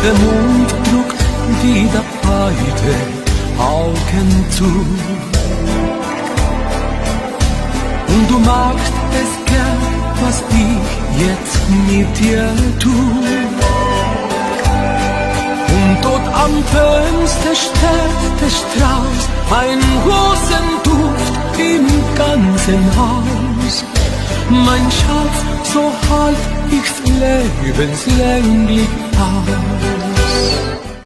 der Mond drückt wieder beide Augen zu. Und du magst es gern, was ich jetzt mit dir tu. Und dort am Fenster steht der Strauß, ein Rosenduft im ganzen Haus. Mein Schatz, so halt ich's lebenslänglich aus.